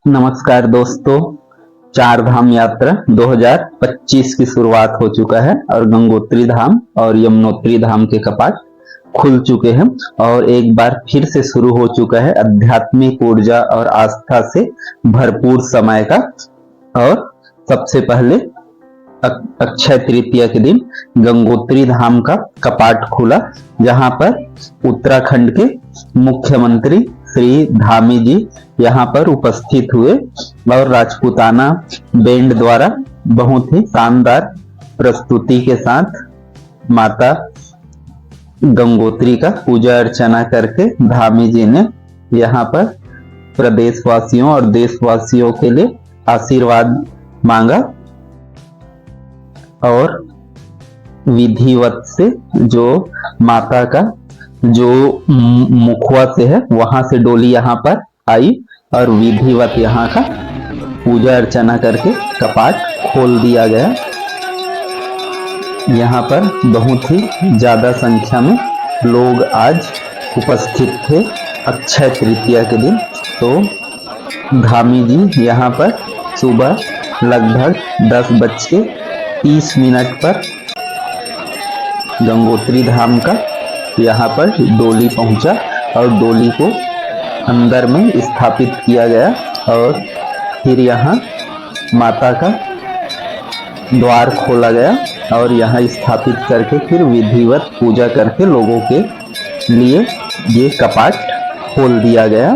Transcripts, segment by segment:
नमस्कार दोस्तों, चार धाम यात्रा 2025 की शुरुआत हो चुका है और गंगोत्री धाम और यमुनोत्री धाम के कपाट खुल चुके हैं और एक बार फिर से शुरू हो चुका है आध्यात्मिक ऊर्जा और आस्था से भरपूर समय का। और सबसे पहले अक्षय तृतीया के दिन गंगोत्री धाम का कपाट खुला, जहां पर उत्तराखंड के मुख्यमंत्री श्री धामी जी यहाँ पर उपस्थित हुए और राजपूताना बैंड द्वारा बहुत ही शानदार प्रस्तुति के साथ माता गंगोत्री का पूजा अर्चना करके धामी जी ने यहाँ पर प्रदेशवासियों और देशवासियों के लिए आशीर्वाद मांगा और विधिवत से जो माता का जो मुखवा से है वहां से डोली यहाँ पर आई और विधिवत यहाँ का पूजा अर्चना करके कपाट खोल दिया गया। यहाँ पर बहुत ही ज्यादा संख्या में लोग आज उपस्थित थे अक्षय तृतीया के दिन। तो धामी जी यहाँ पर सुबह लगभग 10:30 पर गंगोत्री धाम का यहाँ पर डोली पहुंचा और डोली को अंदर में स्थापित किया गया और फिर यहाँ माता का द्वार खोला गया और यहाँ स्थापित करके फिर विधिवत पूजा करके लोगों के लिए ये कपाट खोल दिया गया।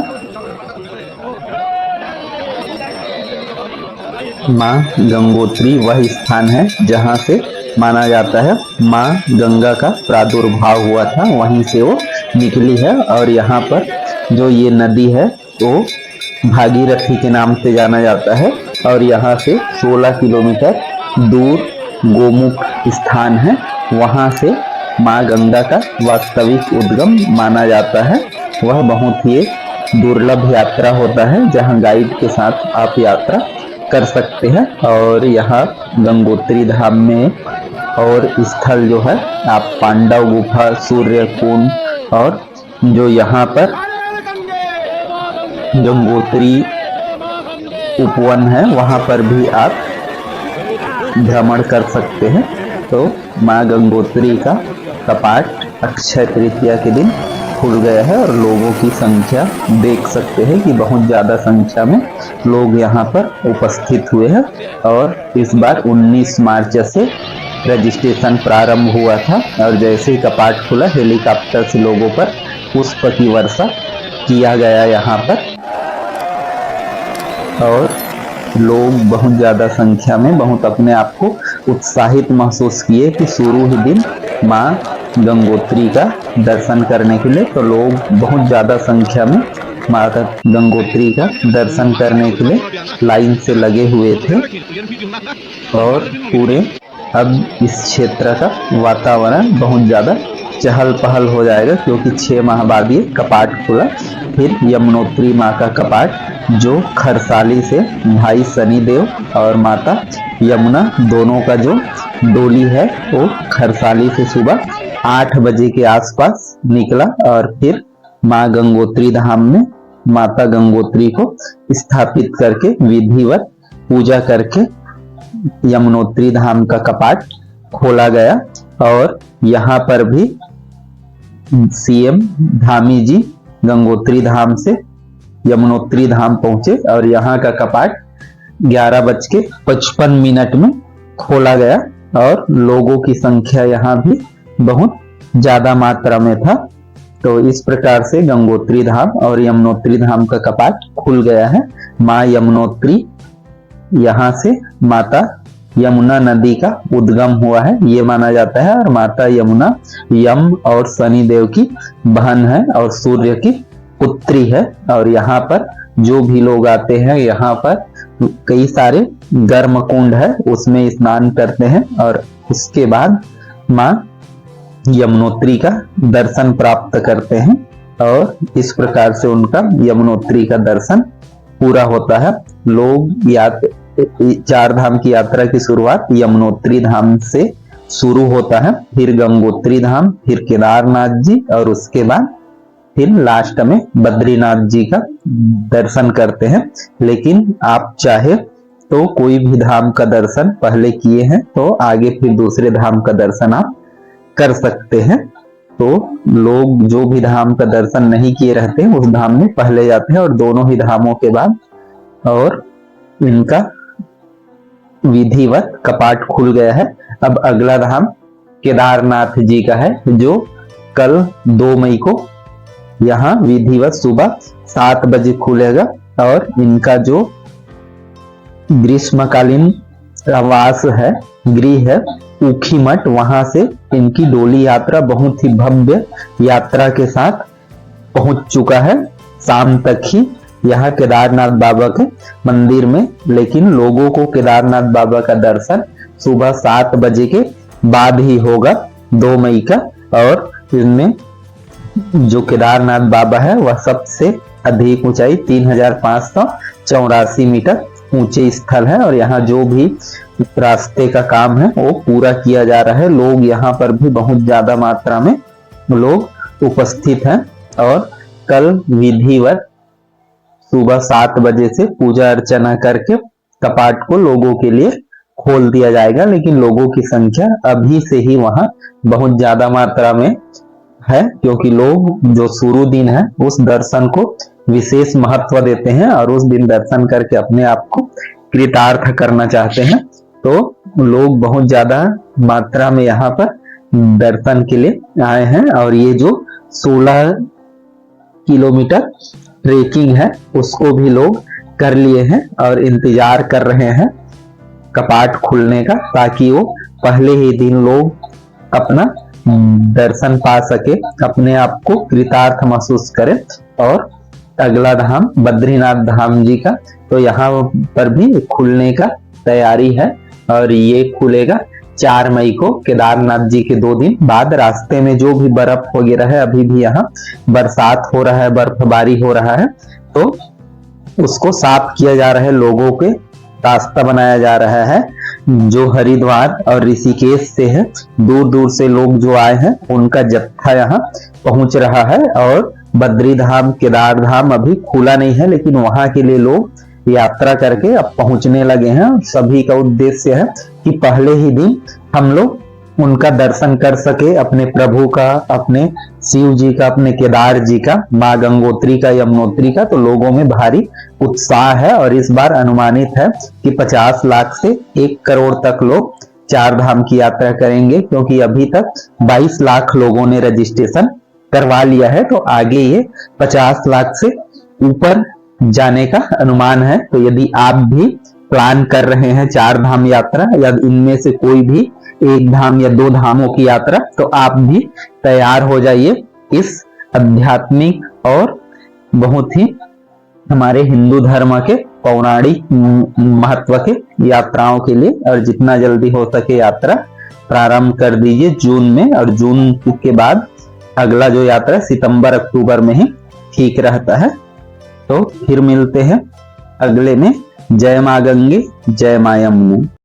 माँ गंगोत्री वह स्थान है जहाँ से माना जाता है माँ गंगा का प्रादुर्भाव हुआ था, वहीं से वो निकली है। और यहाँ पर जो ये नदी है वो भागीरथी के नाम से जाना जाता है और यहाँ से 16 किलोमीटर दूर गोमुख स्थान है, वहाँ से माँ गंगा का वास्तविक उद्गम माना जाता है। वह बहुत ही दुर्लभ यात्रा होता है जहाँ गाइड के साथ आप यात्रा कर सकते हैं। और यहाँ गंगोत्री धाम में और स्थल जो है आप पांडव गुफा, सूर्य कुंड और जो यहाँ पर गंगोत्री उपवन है वहां पर भी आप भ्रमण कर सकते हैं। तो माँ गंगोत्री का कपाट अक्षय तृतीया के दिन खुल गया है और लोगों की संख्या देख सकते हैं कि बहुत ज्यादा संख्या में लोग यहाँ पर उपस्थित हुए हैं। और इस बार 19 मार्च से रजिस्ट्रेशन प्रारंभ हुआ था और जैसे ही कपाट खुला हेलीकॉप्टर से लोगों पर पुष्प की वर्षा किया गया यहाँ पर और लोग बहुत ज्यादा संख्या में बहुत अपने आप को उत्साहित महसूस किए कि शुरू ही दिन माँ गंगोत्री का दर्शन करने के लिए। तो लोग बहुत ज्यादा संख्या में माता गंगोत्री का दर्शन करने के लिए लाइन से लगे हुए थे और पूरे अब इस क्षेत्र का वातावरण बहुत ज्यादा चहल पहल हो जाएगा क्योंकि 6 माह बाद ये कपाट खुला। फिर यमुनोत्री माँ का कपाट जो खरसाली से भाई शनिदेव और माता यमुना दोनों का जो डोली है वो खरसाली से सुबह 8 बजे के आसपास निकला और फिर माँ गंगोत्री धाम में माता गंगोत्री को स्थापित करके विधिवत पूजा करके यमुनोत्री धाम का कपाट खोला गया। और यहाँ पर भी सीएम धामी जी गंगोत्री धाम से यमुनोत्री धाम पहुंचे और यहाँ का कपाट 11:55 में खोला गया और लोगों की संख्या यहाँ भी बहुत ज्यादा मात्रा में था। तो इस प्रकार से गंगोत्री धाम और यमुनोत्री धाम का कपाट खुल गया है। माँ यमुनोत्री यहाँ से माता यमुना नदी का उद्गम हुआ है ये माना जाता है और माता यमुना यम और शनिदेव की बहन है और सूर्य की पुत्री है। और यहाँ पर जो भी लोग आते हैं यहाँ पर कई सारे गर्म कुंड है उसमें स्नान करते हैं और उसके बाद माँ यमुनोत्री का दर्शन प्राप्त करते हैं और इस प्रकार से उनका यमुनोत्री का दर्शन पूरा होता है। लोग चार धाम की यात्रा की शुरुआत यमुनोत्री धाम से शुरू होता है, फिर गंगोत्री धाम, फिर केदारनाथ जी और उसके बाद फिर लास्ट में बद्रीनाथ जी का दर्शन करते हैं। लेकिन आप चाहे तो कोई भी धाम का दर्शन पहले किए हैं तो आगे फिर दूसरे धाम का दर्शन आप कर सकते हैं। तो लोग जो भी धाम का दर्शन नहीं किए रहते उस धाम में पहले जाते हैं और दोनों ही धामों के बाद और इनका विधिवत कपाट खुल गया है। अब अगला धाम केदारनाथ जी का है जो कल 2 मई को यहाँ विधिवत सुबह 7 बजे खुलेगा और इनका जो ग्रीष्मकालीन आवास है, गृह है ऊखीमठ, वहां से इनकी डोली यात्रा बहुत ही भव्य यात्रा के साथ पहुंच चुका है शाम तक ही यहाँ केदारनाथ बाबा के मंदिर में। लेकिन लोगों को केदारनाथ बाबा का दर्शन सुबह 7 बजे के बाद ही होगा 2 मई का। और इसमें जो केदारनाथ बाबा है वह सबसे अधिक ऊंचाई 3584 मीटर ऊंचे स्थल है और यहाँ जो भी रास्ते का काम है वो पूरा किया जा रहा है। लोग यहाँ पर भी बहुत ज्यादा मात्रा में लोग उपस्थित हैं और कल विधिवत सुबह 7 बजे से पूजा अर्चना करके कपाट को लोगों के लिए खोल दिया जाएगा। लेकिन लोगों की संख्या अभी से ही वहां बहुत ज्यादा मात्रा में है क्योंकि लोग जो शुरू दिन है उस दर्शन को विशेष महत्व देते हैं और उस दिन दर्शन करके अपने आप को कृतार्थ करना चाहते हैं। तो लोग बहुत ज्यादा मात्रा में यहाँ पर दर्शन के लिए आए हैं और ये जो 16 किलोमीटर ट्रेकिंग है उसको भी लोग कर लिए हैं और इंतजार कर रहे हैं कपाट खुलने का ताकि वो पहले ही दिन लोग अपना दर्शन पा सके, अपने आप को कृतार्थ महसूस करें। और अगला धाम बद्रीनाथ धाम जी का तो यहाँ पर भी खुलने का तैयारी है और ये खुलेगा 4 मई को केदारनाथ जी के 2 दिन बाद। रास्ते में जो भी बर्फ वगैरह है, अभी भी यहाँ बरसात हो रहा है, बर्फबारी हो रहा है, तो उसको साफ किया जा रहा है, लोगों के रास्ता बनाया जा रहा है। जो हरिद्वार और ऋषिकेश से है, दूर दूर से लोग जो आए हैं उनका जत्था यहाँ पहुंच रहा है और बद्री धाम केदार धाम अभी खुला नहीं है लेकिन वहां के लिए लोग यात्रा करके अब पहुंचने लगे हैं। सभी का उद्देश्य है कि पहले ही दिन हम लोग उनका दर्शन कर सके, अपने प्रभु का, अपने शिव जी का, अपने केदार जी का, माँ गंगोत्री का, यमुनोत्री का। तो लोगों में भारी उत्साह है और इस बार अनुमानित है कि 50 लाख से 1 करोड़ तक लोग 4 धाम की यात्रा करेंगे क्योंकि अभी तक 22 लाख लोगों ने रजिस्ट्रेशन करवा लिया है। तो आगे ये 50 लाख से ऊपर जाने का अनुमान है। तो यदि आप भी प्लान कर रहे हैं 4 धाम यात्रा या इनमें से कोई भी 1 धाम या 2 धामों की यात्रा, तो आप भी तैयार हो जाइए इस आध्यात्मिक और बहुत ही हमारे हिंदू धर्म के पौराणिक महत्व के यात्राओं के लिए। और जितना जल्दी हो सके यात्रा प्रारंभ कर दीजिए जून में, और जून के बाद अगला जो यात्रा सितंबर अक्टूबर में ही ठीक रहता है। तो फिर मिलते हैं अगले में। जय मां गंगे, जय मां यमुने।